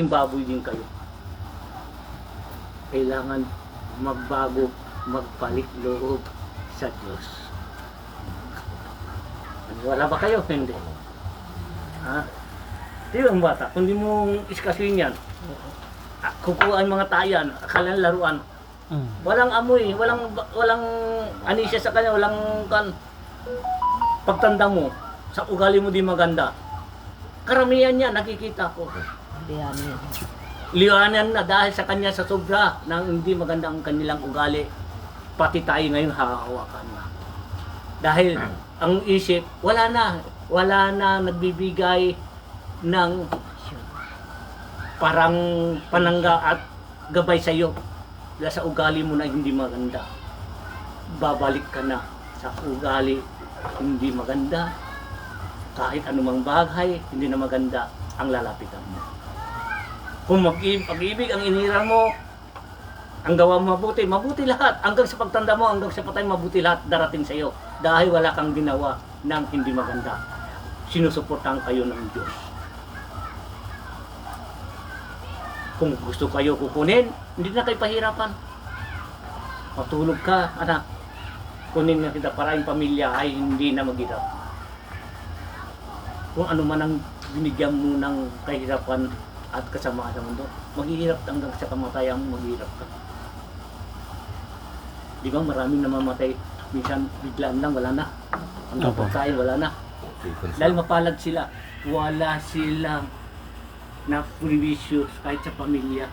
baboy din kayo. Kailangan magbago, magpalit loob sa Diyos. Wala ba kayo? Hindi. Ha? Di ang bata, kung di mo iskasin yan, kukuhaan mga tayan, akala laruan. Walang amoy, walang anisya sa kanya, walang kan. Pagtanda mo, sa ugali mo di maganda. Karamihan niya nakikita ko. Liwanan na dahil sa kanya sa sobra ng hindi maganda ang kanilang ugali. Pati tayo ngayon hahawakan na. Dahil ang isip, wala na nagbibigay ng parang panangga at gabay sa iyo. Dahil sa ugali mo na hindi maganda. Babalik ka na sa ugali hindi maganda. Kahit anumang bagay, hindi na maganda ang lalapitan mo. Kung pag-ibig ang inira mo, ang gawa mo mabuti, mabuti lahat. Hanggang sa pagtanda mo, hanggang sa patay, mabuti lahat darating sa iyo. Dahil wala kang ginawa ng hindi maganda. Sinusuportahan kayo ng Diyos. Kung gusto kayo kukunin, hindi na kayo pahirapan. Matulog ka, anak. Kunin na kita para yung pamilya ay hindi na maghirap. Kung ano man ang binigyan mo ng kahirapan at kasamaan sa mundo, maghihirap hanggang sa kamatayan mo, maghihirap ka. Di ba maraming namamatay, minsan biglaan lang, wala na. Ang pagkain, wala na. Dahil mapalad sila, wala silang na privileges kahit sa pamilya.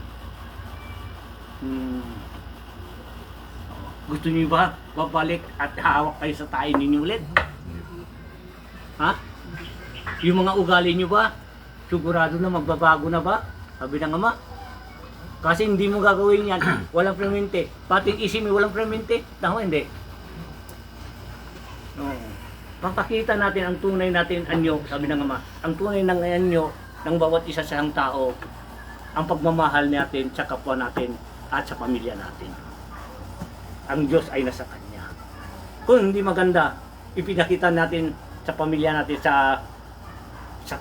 Gusto niyo ba babalik at hawak kayo sa tayo ninyo ulit? Ha? Yung mga ugali niyo ba? Sigurado na magbabago na ba? Sabi ng Ama. Kasi hindi mo gagawin yan, walang premente. Pati isip mo, walang premente. Tama, hindi. No. Papakita natin ang tunay natin anyo, sabi ng Ama. Ang tunay ng anyo ng bawat isa sa tao, ang pagmamahal natin sa kapwa natin at sa pamilya natin. Ang Diyos ay nasa Kanya. Kung hindi maganda, ipinakita natin sa pamilya natin, sa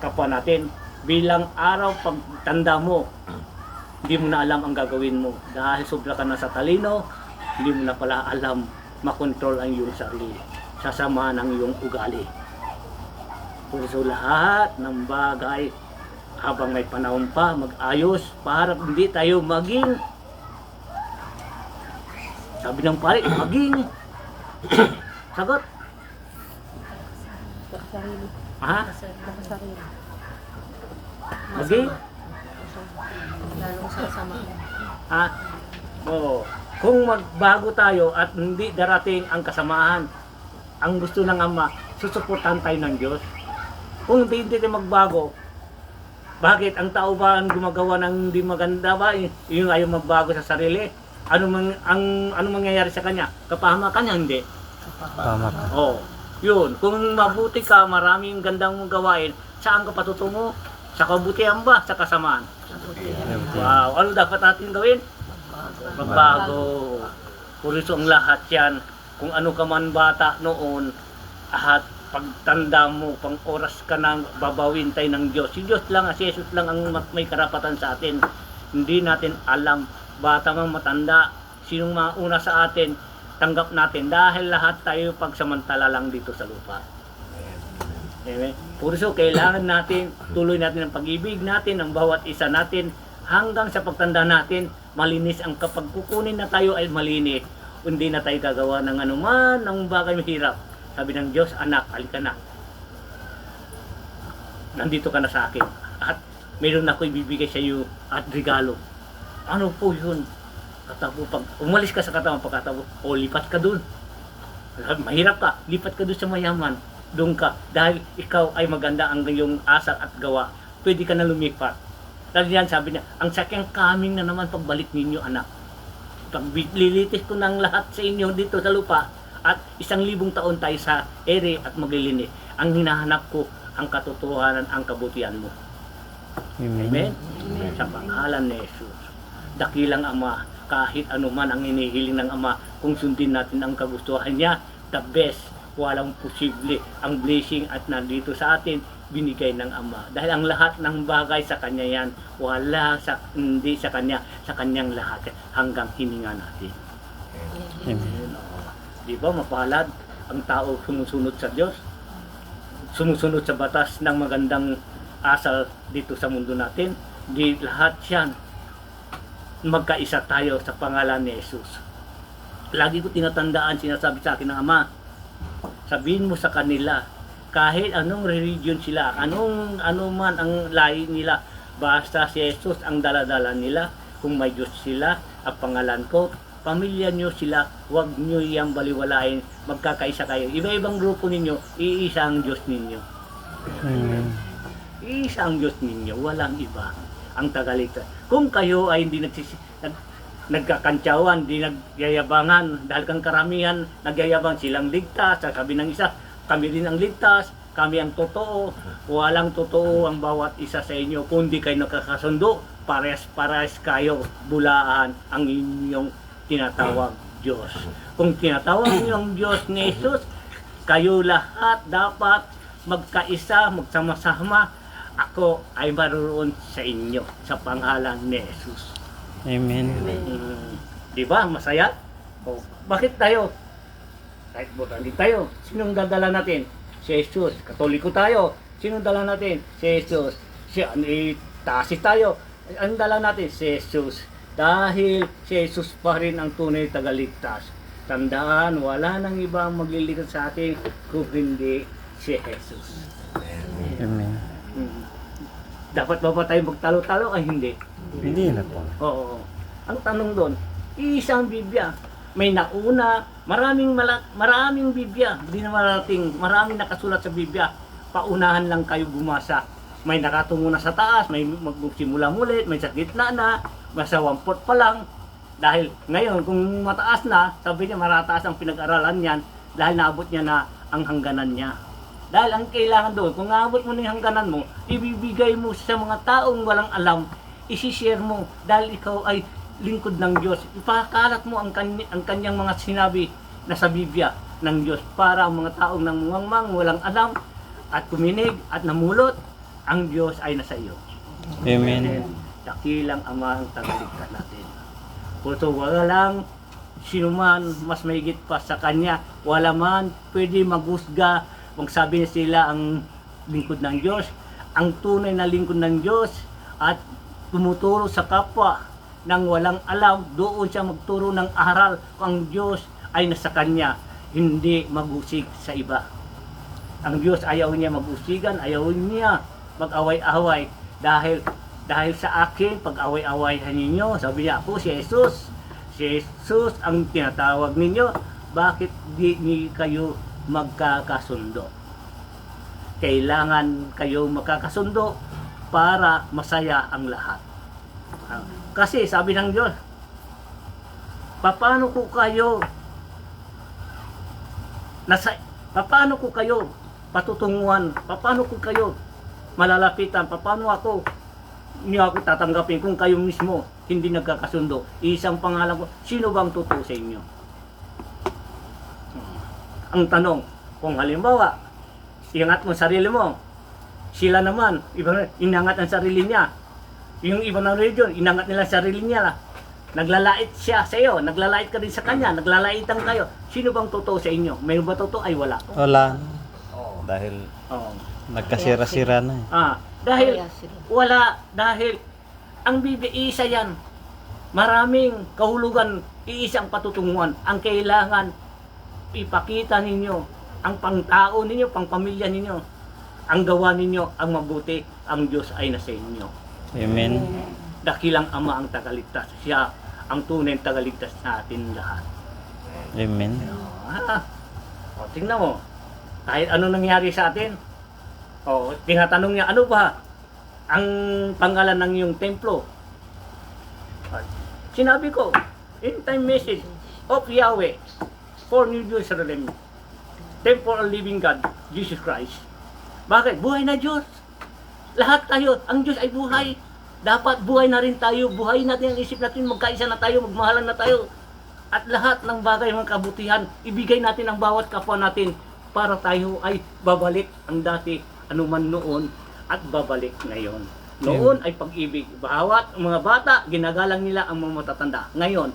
kapwa natin, bilang araw pagtanda mo, hindi mo na alam ang gagawin mo. Dahil sobra ka na sa talino, hindi mo na pala alam makontrol ang iyong sarili. Sasama ng iyong ugali. So lahat ng bagay, habang may panahon pa, mag-ayos para hindi tayo maging, sabi ng pare, maging sagot. Ha? Maging? Lalong sasama. Ha? Oo. Kung magbago tayo at hindi darating ang kasamahan, ang gusto ng Ama, susuportahan tayo ng Diyos. Kung hindi tayo magbago, bakit ang tao ba ang gumagawa ng hindi maganda ba? Yung ayaw magbago sa sarili. Ano mangyayari sa kanya? Kapahamakan niya, hindi. Kapahamakan. Oh, yun. Kung mabuti ka, maraming gandang gawain, saan ka patutungo? Sa kabutihan ba? Sa kasamaan? Wow, ano dapat natin gawin? Magbago. Puriso ang lahat yan. Kung ano ka man bata noon, at pagtanda mo, pang oras ka nang babawin tayo ng Diyos. Si Diyos lang, si Jesus lang ang may karapatan sa atin. Hindi natin alam, bata mang matanda, sinong mauna sa atin, tanggap natin. Dahil lahat tayo pagsamantala lang dito sa lupa. Amen. Por eso, kailangan natin, tuloy natin ang pag-ibig natin, ang bawat isa natin, hanggang sa pagtanda natin, malinis ang kapag kukunin na tayo ay malinis. Hindi na tayo gagawa ng anuman, ng bagay mahirap. Sabi ng Diyos, anak, halika na. Nandito ka na sa akin. At mayroon ako ibibigay sa iyo at regalo. Ano po yun? Katabo, pag umalis ka sa katawan, pagkatabo, o lipat ka dun. Mahirap ka, lipat ka dun sa mayaman. Doon ka, dahil ikaw ay maganda ang iyong asal at gawa, pwede ka na lumipat. Dahil yan, sabi niya, ang sakyang kaming na naman pagbalik ninyo, anak. Paglilitis ko ng lahat sa inyo dito sa lupa, at 1,000 taon tayo sa ere at maglilinis. Ang hinahanap ko, ang katotohanan, ang kabutihan mo. Amen? Amen. Sa pangalan ni Jesus. Dakilang Ama, kahit anuman ang hinihiling ng Ama, kung sundin natin ang kagustuhan niya, the best, walang posible ang blessing at nandito sa atin binigay ng Ama. Dahil ang lahat ng bagay sa Kanya yan, hindi sa Kanya, sa Kanyang lahat, hanggang hininga natin. Amen. Di ba, mapalad ang tao sumusunod sa Diyos, sumusunod sa batas ng magandang asal dito sa mundo natin. Di lahat yan, magkaisa tayo sa pangalan ni Jesus. Lagi ko tinatandaan, sinasabi sa akin ng Ama, sabihin mo sa kanila, kahit anong religion sila, ano man ang lahi nila, basta si Jesus ang daladala nila. Kung may Diyos sila, ang pangalan ko, pamilya nyo sila, huwag nyo iyang baliwalain, magkakaisa kayo. Iba-ibang grupo ninyo, iisa ang Diyos ninyo. Amen. Iisa ang Diyos ninyo, walang iba ang tagaligtas. Kung kayo ay hindi nagkakantsawan, hindi nagyayabangan, dahil kang karamihan nagyayabang silang ligtas, sasabi ng isa, kami rin ang ligtas, kami ang totoo, walang totoo ang bawat isa sa inyo, kundi kayo nakakasundo, parehas kayo, bulaan ang inyong tinatawag Diyos. Kung tinatawag niyo ang Diyos ni Jesus, kayo lahat dapat magkaisa, magsama-sama, ako ay maroon sa inyo sa pangalan ni Jesus. Amen. Di ba? Masaya? O, bakit tayo? Kahit botandi tayo, sinong dadala natin? Si Jesus. Katoliko tayo, sinong dala natin? Si Jesus. Tasis tayo, ang dala natin? Si Jesus. Dahil si Jesus pa rin ang tunay tagaligtas. Tandaan, wala nang iba ang magliligtas sa atin kung hindi si Jesus. Amen. Dapat ba tayo magtalo-talo? Ay hindi. Hindi na po. Oo. Ang tanong doon, isang Biblia. May nauna, maraming Biblia. Hindi na marating, maraming nakasulat sa Biblia. Paunahan lang kayo bumasa. May nakatungo na sa taas, may magsimula mulit, may sa gitna na, sa 1/4 pa lang. Dahil ngayon, kung mataas na, sabi niya marataas ang pinag-aralan niyan dahil naabot niya na ang hangganan niya. Dahil ang kailangan doon, kung naabot mo na yung hangganan mo, ibibigay mo sa mga taong walang alam, isishare mo dahil ikaw ay lingkod ng Diyos. Ipakalat mo ang kanyang mga sinabi na sa Biblia ng Diyos para ang mga taong nangungangmang, walang alam at kuminig at namulot, ang Diyos ay nasa iyo. Amen. Dakilang Ama ang tagaligtas natin. Puto wala lang sinuman mas mahigit pa sa Kanya. Wala man pwede maghusga, magsabi na sila ang lingkod ng Diyos, ang tunay na lingkod ng Diyos at tumuturo sa kapwa nang walang alam, doon siya magturo ng aral kung ang Diyos ay nasa Kanya, hindi magusig sa iba. Ang Diyos ayaw niya magusigan, ayaw niya mag-away-away dahil sa akin, pag-away-away ninyo, sabi niya ako si Jesus ang tinatawag ninyo, bakit di kayo magkakasundo? Kailangan kayo magkakasundo para masaya ang lahat. Kasi sabi ng Diyos, paano ko kayo patutunguhan, paano ko kayo malalapitan, paano niyo ako tatanggapin kung kayo mismo hindi nagkakasundo? Isang pangalan ko, sino bang totoo sa inyo? Ang tanong, kung halimbawa, ingat mo sarili mo, sila naman, inangat ang sarili niya. Yung iba ng religion, inangat nila sarili niya. Naglalait siya sa iyo, naglalait ka din sa kanya, naglalaitan kayo. Sino bang totoo sa inyo? May ba totoo? Ay wala. Wala. Dahil nagkasira-sira na. Dahil wala, dahil ang Biblia isa yan. Maraming kahulugan, iisang patutunguhan. Ang kailangan ipakita ninyo, ang pangtao ninyo, pangpamilya ninyo, ang gawa ninyo, ang mabuti, ang Diyos ay nasa inyo. Amen. Dakilang Ama ang tagaligtas. Siya ang tunay tagaligtas sa atin lahat. Amen. Tingnan mo. Kahit ano nangyari sa atin. Tinatanong niya, ano ba ang pangalan ng iyong templo? Sinabi ko, in time message of Yahweh for New Jerusalem, Temple of Living God, Jesus Christ. Bakit? Buhay na Diyos. Lahat tayo, ang Diyos ay buhay. Dapat buhay na rin tayo, buhay natin ang isip natin, magkaisa na tayo, magmahalan na tayo. At lahat ng bagay, mga kabutihan, ibigay natin ang bawat kapwa natin para tayo ay babalik ang dati anuman noon at babalik ngayon. Noon ay pag-ibig. Bawat mga bata, ginagalang nila ang mga matatanda. Ngayon,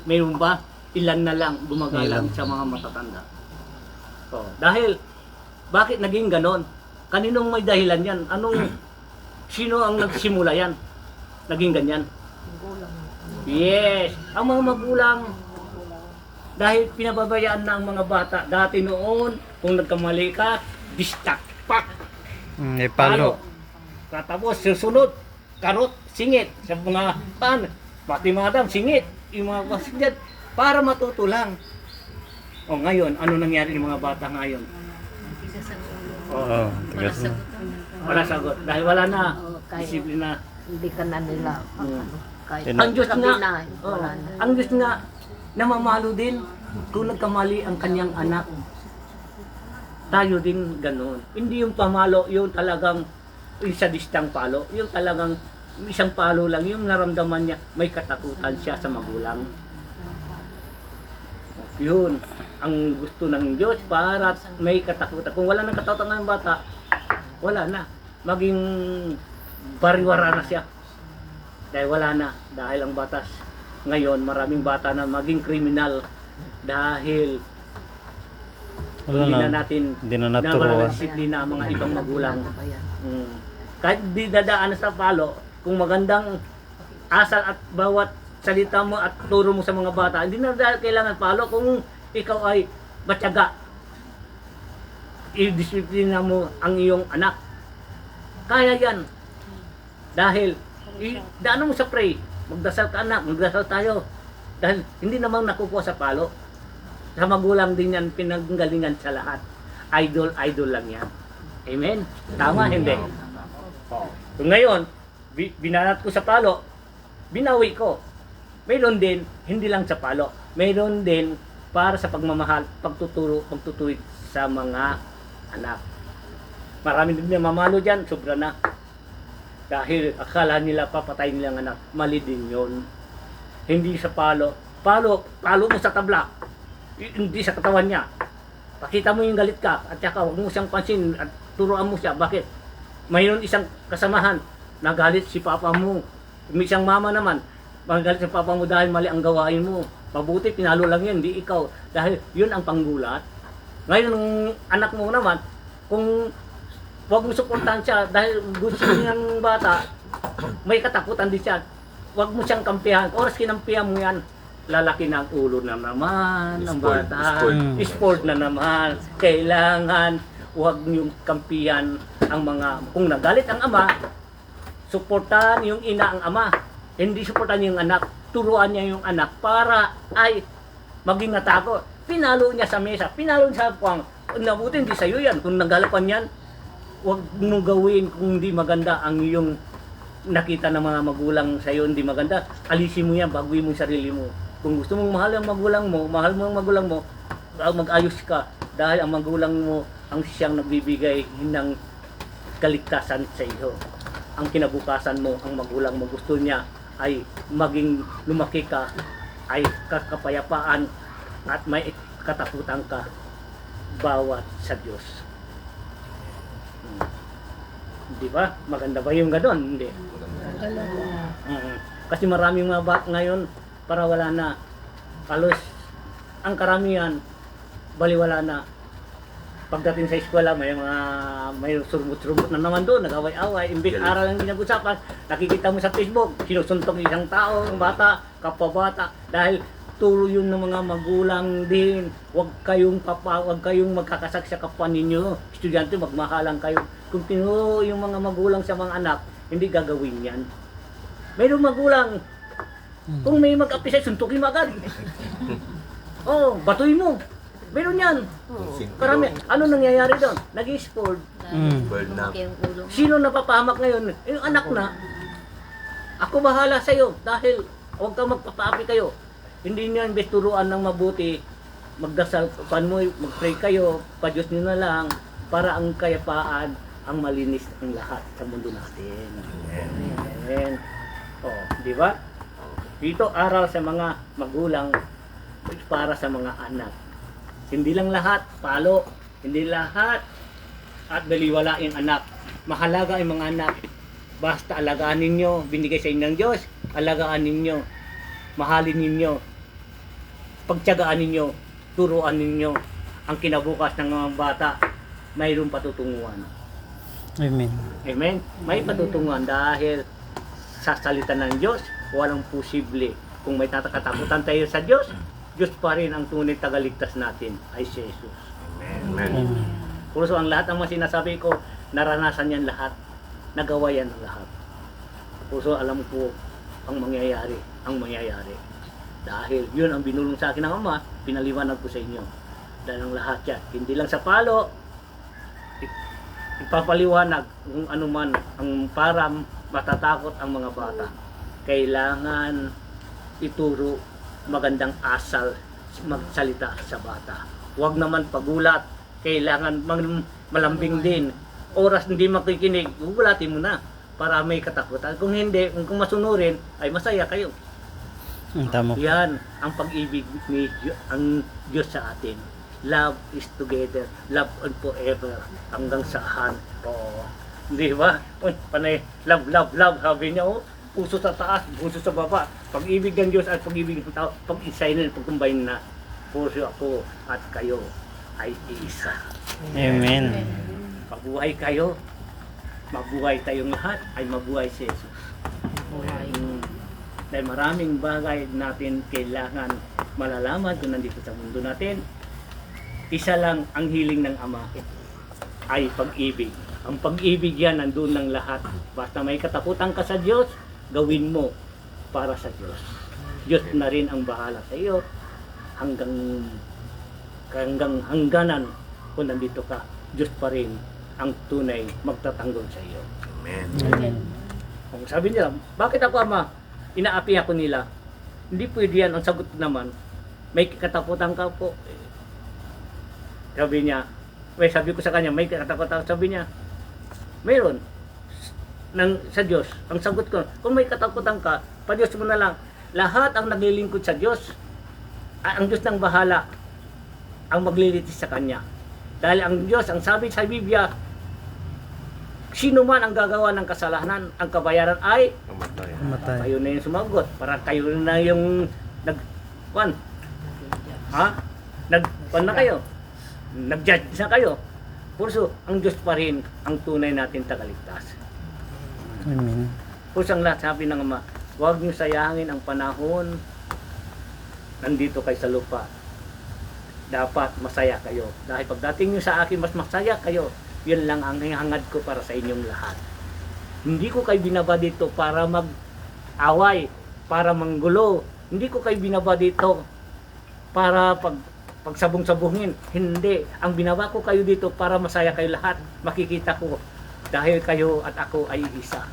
mayroon ba? Ilan na lang gumagalang sa mga matatanda. Dahil, bakit naging ganon? Kaninong may dahilan yan? Sino ang nagsimula yan? Naging ganyan? Yes, ang mga magulang. Dahil pinababayaan na ang mga bata. Dati noon, kung nagkamali ka, distak, pak, Palo. Tapos susunod, karot, singit. Sa mga pati mga dam, singit. Yung mga basigyan, para matuto lang. Ngayon, ano nangyari ng mga bata ngayon? Tigas ang ulo. Oo, Wala tigas na. sagot ang Wala sagot. Dahil wala na. Kahit Disiplina. hindi ka na nila. Kahit Ang Diyos nga, wala na. ang Diyos nga, namamalo din kung nagkamali ang kanyang anak. Tayo din ganoon. Hindi yung pamalo, yung talagang isa distang palo. Yung talagang isang palo lang, yung naramdaman niya, may katakutan siya sa magulang. Yun, ang gusto ng Diyos para may katakutan. Kung wala nang katakutan ng bata, wala na. Maging bariwara na siya. Dahil wala na. Dahil ang batas ngayon, maraming bata na maging kriminal dahil hindi na natin Hindi na naturuan. disiplina ang mga ibang magulang. Kahit di dadaan sa palo, kung magandang asal at bawat salita mo at turo mo sa mga bata, hindi na dahil kailangan palo kung ikaw ay matyaga. I-disiplina mo ang iyong anak. Kaya yan. Dahil, daan mo sa pray. Magdasal ka anak, magdasal tayo. Dahil hindi namang nakukuha sa palo. Sa magulang din yan, pinanggalingan sa lahat. Idol lang yan. Amen? Tama, hindi? So ngayon, binanat ko sa palo, binawi ko. Mayroon din, hindi lang sa palo. Mayroon din para sa pagmamahal, pagtutuwid sa mga anak. Marami din mamalo dyan, sobra na. Dahil akala nila papatay nilang anak, mali din yun. Hindi sa palo. Palo mo sa tabla. Hindi sa katawan niya. Pakita mo yung galit ka at saka huwag mo siyang pansin at turuan mo siya. Bakit? Mayroon isang kasamahan, nagalit si papa mo. May isang mama naman, magalit si papa mo dahil mali ang gawain mo. Mabuti, pinalo lang yan, hindi ikaw. Dahil yun ang panggulat. Ngayon, ang anak mo naman, kung huwag mo suportahan siya dahil gusto niya ng bata, may katakutan din siya. Huwag mo siyang kampihan. Oras kinampihan mo yan, lalaki na ang ulo na naman ng bata. Sport na naman. Kailangan huwag niyong kampihan ang mga, kung nagalit ang ama, suportahan yung ina ang ama. Hindi suportahan yung anak. Turuan niya yung anak para ay maging natakot. Pinalo niya sa mesa. Pinalo niya sa puwang. Nabuti hindi sa'yo yan. Kung nagalapan yan, huwag mong gawin kung hindi maganda ang iyong nakita ng mga magulang sa'yo, hindi maganda. Alisin mo yan, baguhin mo yung sarili mo. Kung gusto mong mahal ang magulang mo, mahal mo ang magulang mo, mag-ayos ka. Dahil ang magulang mo ang siyang nagbibigay ng kaligtasan sa iyo. Ang kinabukasan mo, ang magulang mo, gusto niya ay maging lumaki ka, ay kakapayapaan at may katakutan ka bawat sa Diyos. Di ba? Maganda ba yung gano'n? Hindi. Kasi maraming mga bat ngayon para wala na. Halos ang karamihan baliwala na. Pagdating sa eskwela, may surmut-surmut na naman doon, nag-away-away. Imbis aral ang pinag-usapan, nakikita mo sa Facebook, sinusuntong isang tao, bata, kapwa bata, dahil turo yun ng mga magulang din. Huwag kayong magkakasak sa kapwa ninyo. Estudyante, magmahalang kayo. Kung tinuro yung mga magulang sa mga anak, hindi gagawin yan. Mayroong magulang, kung may mag-apisay, suntukin mo agad. Batuin mo. Meron yan. Karami. Ano nangyayari doon? Nag-i-sport. Lumaki ang ulo mo. Sino napapahamak ngayon? Yung anak na. Ako bahala sa'yo dahil huwag kang magpapaapi kayo. Hindi niyo imbes turuan ng mabuti. Magdasal, mag-pray kayo, pa-Diyos niyo na lang para ang kayapaan, ang malinis ang lahat sa mundo natin. Amen. Di ba? Dito aral sa mga magulang para sa mga anak. Hindi lang lahat palo, hindi lahat at baliwala yung anak. Mahalaga ang mga anak. Basta alagaan ninyo, binigay sa inyo ng Diyos, alagaan ninyo, mahalin ninyo, pagtiyagaan ninyo, turuan ninyo ang kinabukas ng mga bata, mayroong patutunguhan. Amen. Amen? May patutunguhan dahil sa salita ng Diyos, walang posible. Kung may katakutan tayo sa Diyos, Diyos pa rin ang tunay tagaligtas natin ay si Jesus. Amen. Puso ang lahat ng mga sinasabi ko, naranasan yan lahat. Nagawa yan ang lahat. Puso alam ko ang mangyayari. Dahil yun ang binulong sa akin ng Ama, pinaliwanag ko sa inyo. Dahil ang lahat yan, hindi lang sa palo, ipapaliwanag kung ano man ang para matatakot ang mga bata. Kailangan ituro magandang asal magsalita sa bata. Huwag naman pagulat. Kailangan malambing din. Oras hindi makikinig, gugulatin mo na para may katakutan. Kung hindi, kung masunurin, ay masaya kayo. Tama po. Yan ang pag-ibig ni ang Diyos sa atin. Love is together, love on forever, hanggang saan. Oo. Di ba? Uy, panay, love, love, love, sabi niya, oh, puso sa taas, puso sa baba. Pag-ibig ng Diyos at pag-ibig ng tao, pag-isay na, pag-combine na, puso ako at kayo ay isa. Amen. Mabuhay kayo, mabuhay tayong lahat, ay mabuhay si Jesus. Dahil maraming bagay natin kailangan malalaman kung nandito sa mundo natin. Isa lang ang hiling ng Ama ay pag-ibig. Ang pag-ibig yan nandun ng lahat. Basta may katakutan ka sa Diyos, gawin mo para sa Diyos. Diyos na rin ang bahala sa iyo hangganan kung nandito ka. Diyos pa rin ang tunay magtatanggol sa iyo. Amen. Kung sabi nila, bakit ako Ama? Inaapi ako nila. Hindi pwede yan. Ang sagot naman, may katakutan ka po. Sabi niya, sabi ko sa kanya, may katakutan. Sabi niya, mayroon. Sa Diyos. Ang sagot ko, kung may katakutan ka, pa-Diyos mo na lang. Lahat ang naglilingkod sa Diyos, ang Diyos nang bahala ang maglilitis sa kanya. Dahil ang Diyos, ang sabi sa Biblia, sino man ang gagawa ng kasalanan, ang kabayaran ay Matay. kayo na yung sumagot. Para kayo na yung na kayo. Nag-judge na kayo. Puso, ang Diyos pa rin ang tunay natin tagaligtas. Amen. Puso ang lahat, sabi ng Ama, huwag niyo sayangin ang panahon nandito kayo sa lupa. Dapat masaya kayo. Dahil pagdating niyo sa akin, mas masaya kayo. Yun lang ang hangad ko para sa inyong lahat. Hindi ko kayo binaba dito para mag-away, para manggulo. Hindi ko kayo binaba dito para pagsabong-sabungin. Hindi. Ang binaba ko kayo dito para masaya kayo lahat. Makikita ko dahil kayo at ako ay isa.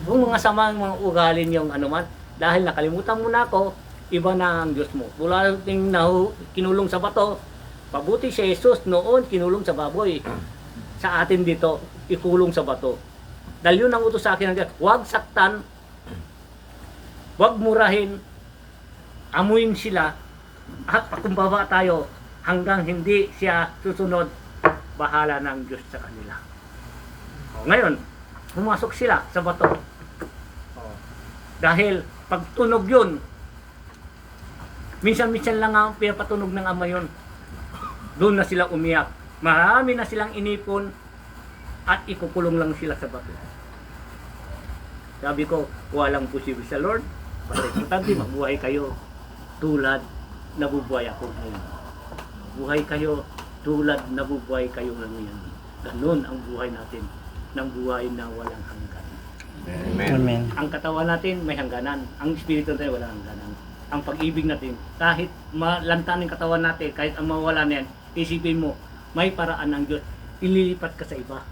Kung mga samang mga ugali niyong anuman, dahil nakalimutan mo na ako, iba na ang Diyos mo. Mula ting kinulong sa bato, pabuti si Jesus noon kinulong sa baboy. Sa atin dito, ikulong sa bato. Dahil yun ang utos sa akin, huwag saktan, huwag murahin, amuin sila, at pakumbaba tayo hanggang hindi siya susunod, bahala ng Diyos sa kanila. Ngayon, pumasok sila sa bato. Dahil pagtunog yun, minsan-minsan lang ang pinapatunog ng Ama yun. Doon na sila umiyak. Marami na silang inipon at ikukulong lang sila sa bato. Sabi ko, walang posible sa Lord. Basta importante, mabuhay kayo tulad nabubuhay ako ngayon. Buhay kayo tulad nabubuhay kayo ngayon. Ganun ang buhay natin, ng buhay na walang hanggan. Amen. Ang katawan natin may hangganan, ang espiritu natin walang hangganan. Ang pag-ibig natin, kahit malantan ang katawan natin, kahit ang mawala na yan, isipin mo, may paraan ng Diyos, ililipat ka sa iba.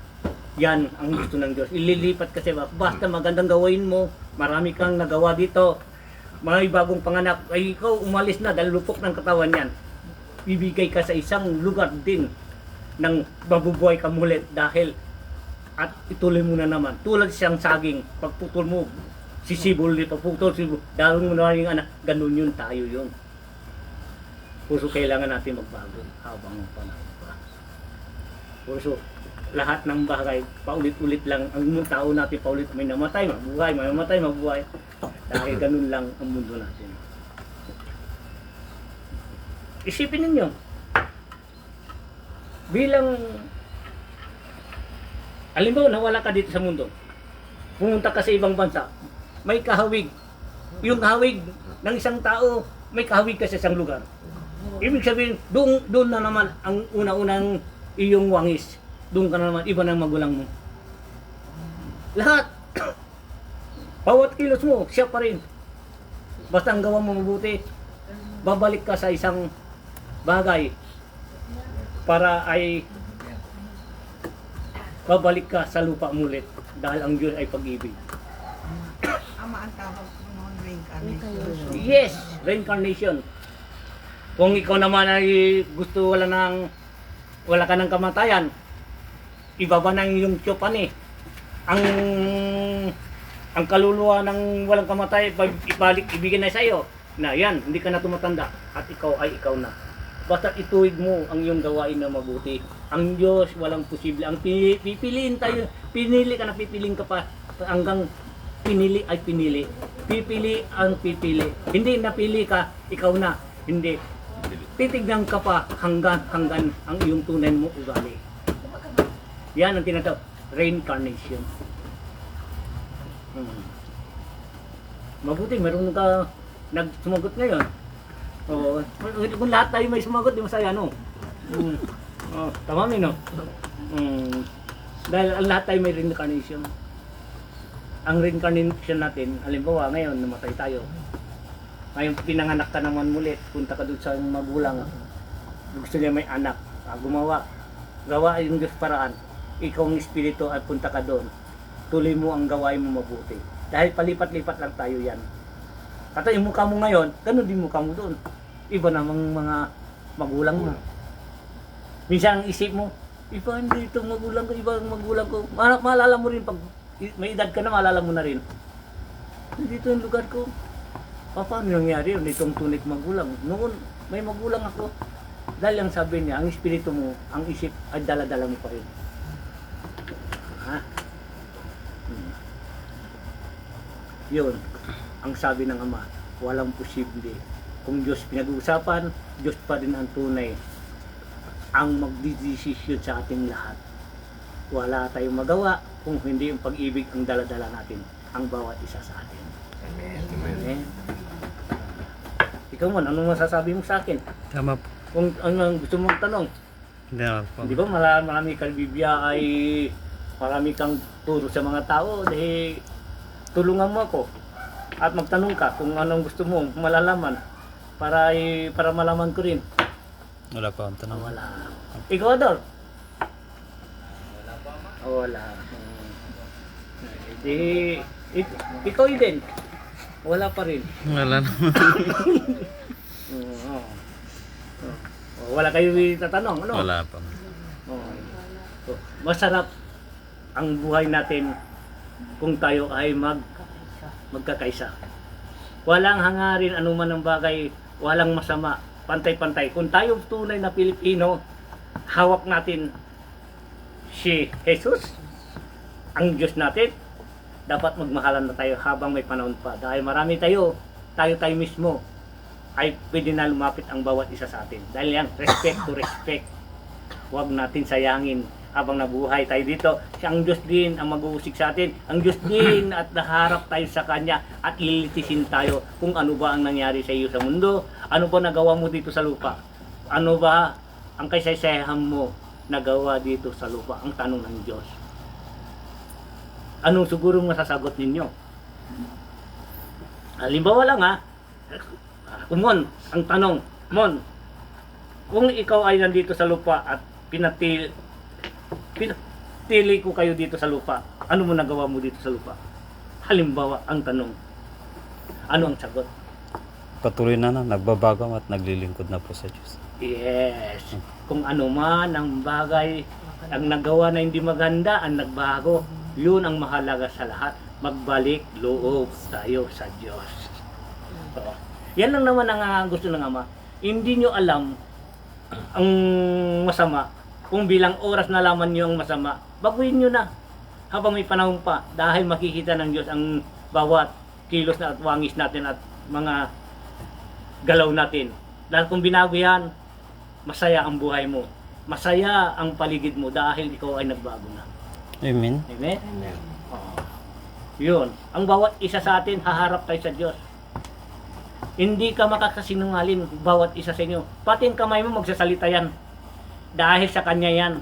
Yan ang gusto ng Diyos, ililipat ka sa iba. Basta magandang gawin mo, marami kang nagawa dito, may bagong panganak, ay ikaw umalis na dahil lupok ng katawan yan. Bibigay ka sa isang lugar din ng mabubuhay ka mulit dahil at ituloy mo na naman. Tulad siyang saging, pagputol mo, sisibol dito, pagputol, sisibol, dahil mo na yung anak, ganun yun tayo yun. Puso kailangan natin magbago habang panahon pa. Puso, lahat ng bagay, paulit-ulit lang ang tao natin, paulit may namatay, mabuhay, may namatay, mabuhay. Dahil ganun lang ang mundo natin. Isipin ninyo, bilang, halimbawa nawala ka dito sa mundo, pumunta ka sa ibang bansa, may kahawig. Yung kahawig ng isang tao, may kahawig ka sa isang lugar. Ibig sabihin, doon na naman ang una-unang iyong wangis. Doon ka na naman, iba ng magulang mo. Lahat. Bawat kilos mo, siya pa rin. Basta ang gawa mo mabuti, babalik ka sa isang bagay para ay babalik ka sa lupa mulit dahil ang Diyos ay pag-ibig. Ama ang tawag ng reincarnation. Yes, reincarnation. Kung ikaw naman ay gusto wala ka ng kamatayan, ibaba na yung tiyupan eh. Ang kaluluwa ng walang kamatay, ibigay na sa iyo na yan, hindi ka na tumatanda at ikaw ay ikaw na. Basta ituwid mo ang iyong gawain na mabuti. Ang Diyos walang posible. Ang pipiliin tayo, pinili ka na pipiliin ka pa hanggang pinili ay pinili. Pipili ang pipili. Hindi napili ka, ikaw na. Hindi. Titignan ka pa hanggang ang iyong tunay mo ugali. Yan ang tinatawag reincarnation. Mabuti, meron ka nagsumagot ngayon. Oh, kung lahat tayo may sumagot, di masaya, no? Oh, tama mo, no? Dahil lahat tayo may reincarnation. Ang reincarnation natin, halimbawa, ngayon, namatay tayo. Ngayon, pinanganak ka naman mulit, punta ka doon sa magulang. Gusto niya may anak, gumawa. Gawa yung Diyos paraan. Ikaw ang espiritu at punta ka doon. Tuloy mo ang gawain mo mabuti. Dahil palipat-lipat lang tayo yan. Kata yung mukha mo ngayon, ganun din mukha mo doon. Iba namang mga magulang mo. Minsan ang isip mo, iba hindi itong magulang ko, iba ang magulang ko. Maalala mo rin, pag may edad ka na, maalala mo na rin. Dito yung lugar ko. Paano nangyari yun? Itong tunay magulang. Noon, may magulang ako. Dahil ang sabi niya, ang espiritu mo, ang isip, ay dala-dala mo pa rin. Ha? Yun, ang sabi ng Ama, walang posible. Kung Diyos pinag-uusapan, Diyos pa rin ang tunay. Ang magdidesisyon sa ating lahat. Wala tayong magawa kung hindi yung pag-ibig ang dala-dala natin, ang bawat isa sa atin. Amen. Ikaw man, anong masasabi mo sa akin? Tama po. Kung ano gusto mong tanong, Hindi na po. di ba marami kang Biblia ay marami kang turo sa mga tao, dahil tulungan mo ako at magtanong ka kung anong gusto mo malalaman para malaman ko rin. Wala pa akong tanong. Wala. Ikaw, Ador? Wala. Ikaw din. Wala pa rin. Wala naman. Oo. Wala kayo tatanong, ano? Wala pa. Oo. So, masarap ang buhay natin kung tayo ay magkakaisa. Walang hangarin anuman ng bagay, walang masama, pantay-pantay. Kung tayo tunay na Pilipino, hawak natin si Jesus, ang Diyos natin, dapat magmahalan na tayo habang may panahon pa. Dahil marami tayo mismo, ay pwede na lumapit ang bawat isa sa atin. Dahil yan, respect to respect. Huwag natin sayangin habang nabuhay tayo dito. Siya ang Diyos din ang mag-uusig sa atin. Ang Diyos din at naharap tayo sa Kanya at lilitisin tayo kung ano ba ang nangyari sa iyo sa mundo. Ano ba nagawa mo dito sa lupa? Ano ba ang kasaysayahan mo nagawa dito sa lupa? Ang tanong ng Diyos. Anong siguro masasagot ninyo? Halimbawa lang Mon, ang tanong, Mon, kung ikaw ay nandito sa lupa at pinatili ko kayo dito sa lupa, ano mo nagawa mo dito sa lupa? Halimbawa, ang tanong, ano ang sagot? Patuloy na nagbabago at naglilingkod na po sa Diyos. Yes. Kung ano man ang bagay, ang nagawa na hindi maganda, ang nagbago, yun ang mahalaga sa lahat. Magbalik loob tayo sa Diyos. So, yan lang naman ang gusto ng Ama. Hindi nyo alam ang masama Kung bilang oras na laman nyo ang masama, baguhin nyo na habang may panahon pa, dahil makikita ng Diyos ang bawat kilos na at wangis natin at mga galaw natin. Dahil kung binago yan, masaya ang buhay mo. Masaya ang paligid mo dahil ikaw ay nagbago na. Amen. Amen? Oo. Yun. Ang bawat isa sa atin, haharap tayo sa Diyos. Hindi ka makakasinungaling bawat isa sa inyo. Pati ang kamay mo magsasalita yan. Dahil sa Kanya yan.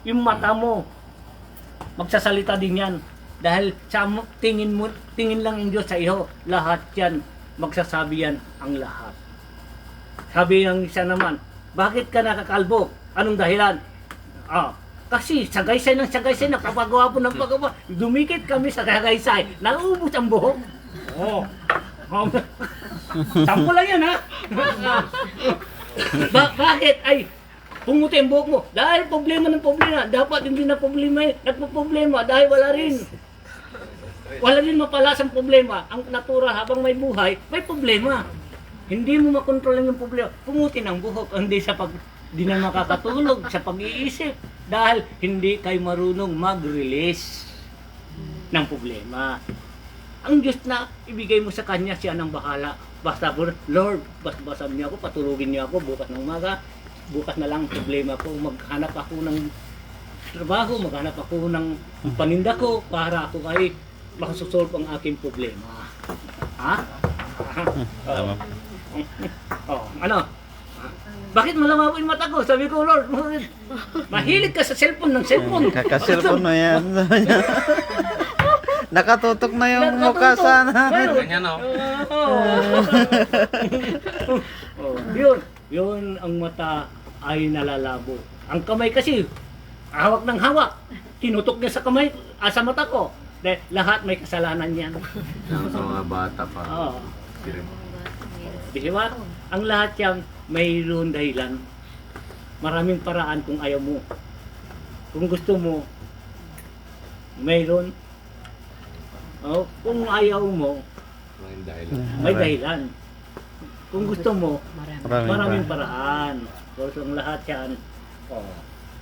Yung mata mo, magsasalita din yan. Dahil sa tingin lang yung Diyos sa iyo. Lahat yan, magsasabi yan ang lahat. Sabi ng isa naman, bakit ka nakakalbo? Anong dahilan? Kasi sagaysay ng sagaysay, napapagawa po ng pagawa. Dumikit kami sa sagaysay, naubos ang buhok. Sampo lang yan, ha? Bakit? Ay, punguti ang buhok mo. Dahil problema ng problema. Dapat hindi na problema eh. Nagpo-problema dahil wala rin. Wala rin mapalasang problema. Ang natural habang may buhay, may problema. Hindi mo makontrol yung problema. Pumuti ng buhok. Hindi sa di na makakatulog sa pag-iisip. Dahil hindi kayo marunong mag-release ng problema. Ang Diyos na ibigay mo sa Kanya, siya nang bahala. Basta po, Lord, basbasan niyo ako, patulugin niyo ako bukas ng umaga. Bukas na lang problema ko. Maghanap ako ng trabaho, maghanap ako ng paninda ko para ako ay makasosolve ang aking problema. Ha? Tama. Ano? Bakit malamaw yung mata ko? Sabi ko, Lord, mahilig ka sa cellphone ng cellphone. Kakasilpon na yan. Nakatutok na yung mukha sana. Ganyan, no? Yun ang mata ay nalalabo. Ang kamay kasi, hawak ng hawak. Tinutok niya sa kamay, sa mata ko. Dahil lahat may kasalanan yan. Sa mga bata pa. Oo. Di ba? Ang lahat yan, mayroon dahilan. Maraming paraan kung ayaw mo. Kung gusto mo, mayroon. Kung ayaw mo, may dahilan. Kung gusto mo, maraming paraan. So ang lahat yan.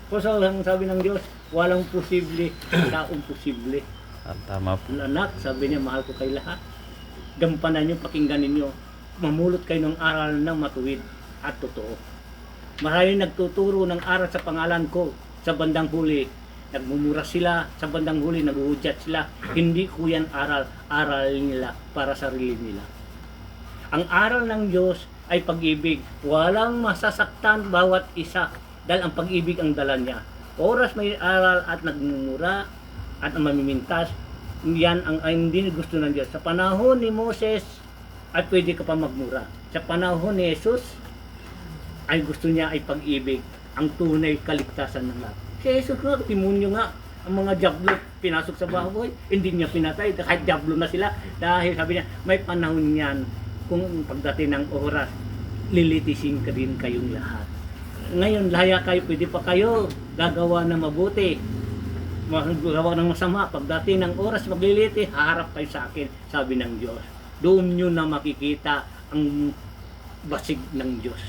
So ang sabi ng Diyos, walang posible sa imposible. Tama po. Anak, sabi niya, mahal ko kayo lahat. Gampanan niyo, pakinggan ninyo. Mamulot kayo ng aral ng matuwid at totoo. Maraming nagtuturo ng aral sa pangalan ko. Sa bandang huli, nagmumura sila. Sa bandang huli, naguhudyat sila. Hindi ko yan aral nila para sa sarili nila. Ang aral ng Diyos ay pag-ibig. Walang masasaktan bawat isa. Dahil ang pag-ibig ang dala niya. Oras may aral at nagmumura at mamimintas, yan ang hindi gusto ng Diyos. Sa panahon ni Moses, ay pwede ka pa magmura. Sa panahon ni Jesus, ay gusto niya ay pag-ibig, ang tunay kaligtasan ng lahat. Si Jesus nga, timonyo nga, ang mga diablo pinasok sa baboy, hindi niya pinatay, kahit diablo na sila, dahil sabi niya, may panahon niyan, kung pagdating ng oras, lilitisin ka din kayong lahat. Ngayon, laya kayo, pwede pa kayo gagawa na mabuti, magawa ng masama. Pagdating ng oras magliliti, haharap kayo sa akin, sabi ng Diyos. Doon nyo na makikita ang basig ng Diyos,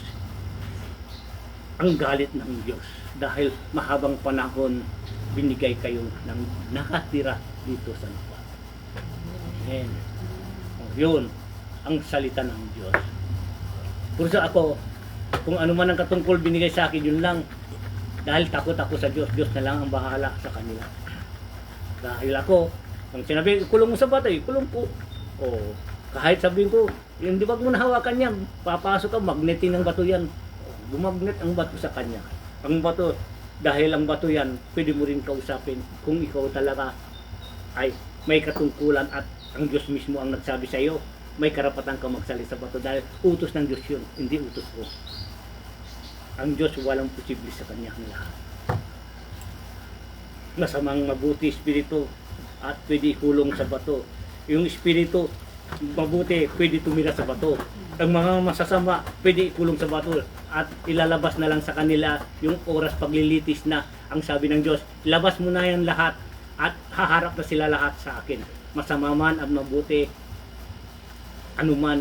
ang galit ng Diyos, dahil mahabang panahon binigay kayo ng nakatira dito sa lupa. Amen. Yun ang salita ng Diyos. Puso ako, kung ano man ang katungkol binigay sa akin, yun lang. Dahil takot ako sa Diyos, Diyos na lang ang bahala sa kanila. Dahil ako, ang sinabi, kulong mo sa batay, kulong po. Kahit sabihin ko, hindi wag mo nahawakan yan, papasok ka, magnetin ng bato yan. Bumagnet ang bato sa kanya. Ang bato, dahil ang bato yan, pwede mo rin kausapin kung ikaw talaga ay may katungkulan at ang Diyos mismo ang nagsabi sa iyo, may karapatan ka magsalita sa bato dahil utos ng Diyos yun, hindi utos ko. Ang Diyos walang posible sa kanya ang lahat. Masamang mabuti espiritu at pwede ikulong sa bato. Yung espiritu mabuti pwede tumira sa bato. Ang mga masasama pwede ikulong sa bato at ilalabas na lang sa kanila yung oras paglilitis na. Ang sabi ng Diyos, labas mo na yan lahat at haharap na sila lahat sa akin. Masama man at mabuti, anuman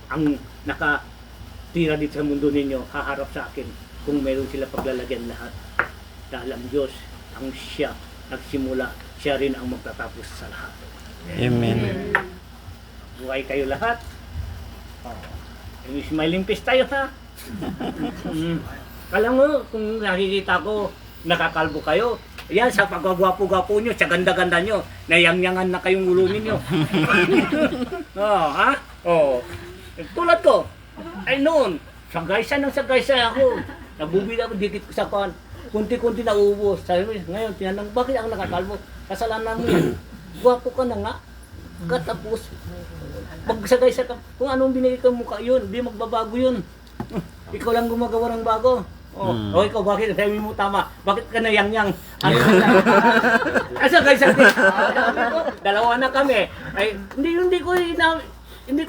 ang nakatira dito sa mundo ninyo, haharap sa akin kung meron sila paglalagyan lahat. Dahil ang Diyos, ang siya nagsimula, siya rin ang magtatapos sa lahat. Amen. Buhay kayo lahat. Smiling face tayo ha. Alam mo, kung nakikita ko, nakakalbo kayo, yan, sa pagwagwapo-gwapo nyo, sa ganda-ganda nyo, nayangyangan na kayong ulo ninyo. Ha? Tulad ko, ay noon, sagaysa ako. Nabubila ako, dikit ko sa kan. Kunti-kunti na uubos. Sabi mo, ngayon, tinanong, bakit ako nakakalbo? Kasalanan mo yan. Gwapo ka na nga. Katapos, magsagaysa ka, kung anong binigay kang mukha yun, di magbabago yun. Ikaw lang gumagawa ng bago. Ikaw, bakit? Sabi mo tama. Bakit ka nayangyang? Ano asa guys, dalawa na kami. Ay, hindi ko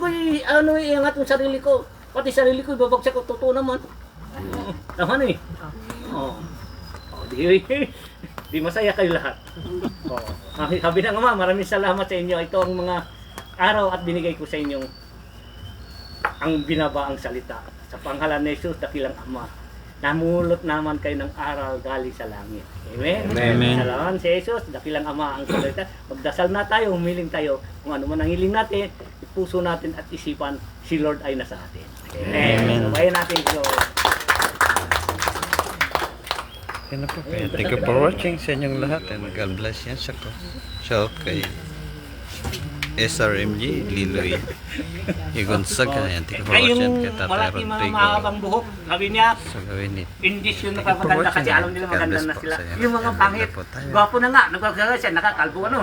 iangat yung sarili ko. Pati sarili ko, ibabagsak ko. Totoo naman. Naman eh. Di masaya kayo lahat. Sabi na nga ma, maraming salamat sa inyo. Ito ang mga araw at binigay ko sa inyong ang binabaang salita. Sa pangalan ni Jesus, dakilang Ama. Namulot naman kayo ng aral galing sa langit. Amen? Amen. Salamat sa Jesus, dakilang Ama ang salita. Magdasal na tayo, humiling tayo. Kung ano man ang hiling natin, puso natin at isipan, si Lord ay nasa atin. Amen. Sabayan natin ito. Yan na po. Kaya thank you for watching sa inyong lahat and God bless yan sa ko. So, kay SRMG, Liloy, Igonzaga, yan. Thank you for Ay, watching yung kay Tatay malaki mga Rodrigo. mahabang buhok, sabi niya, So, gawin it. hindi siya Thank you for napapaganda kasi watching. alam nila God maganda bless na po sila. sa inyo. Yung mga And pangit, ganda po tayo. gwapo na nga, nagkakaroon siya, nakakalbo ano.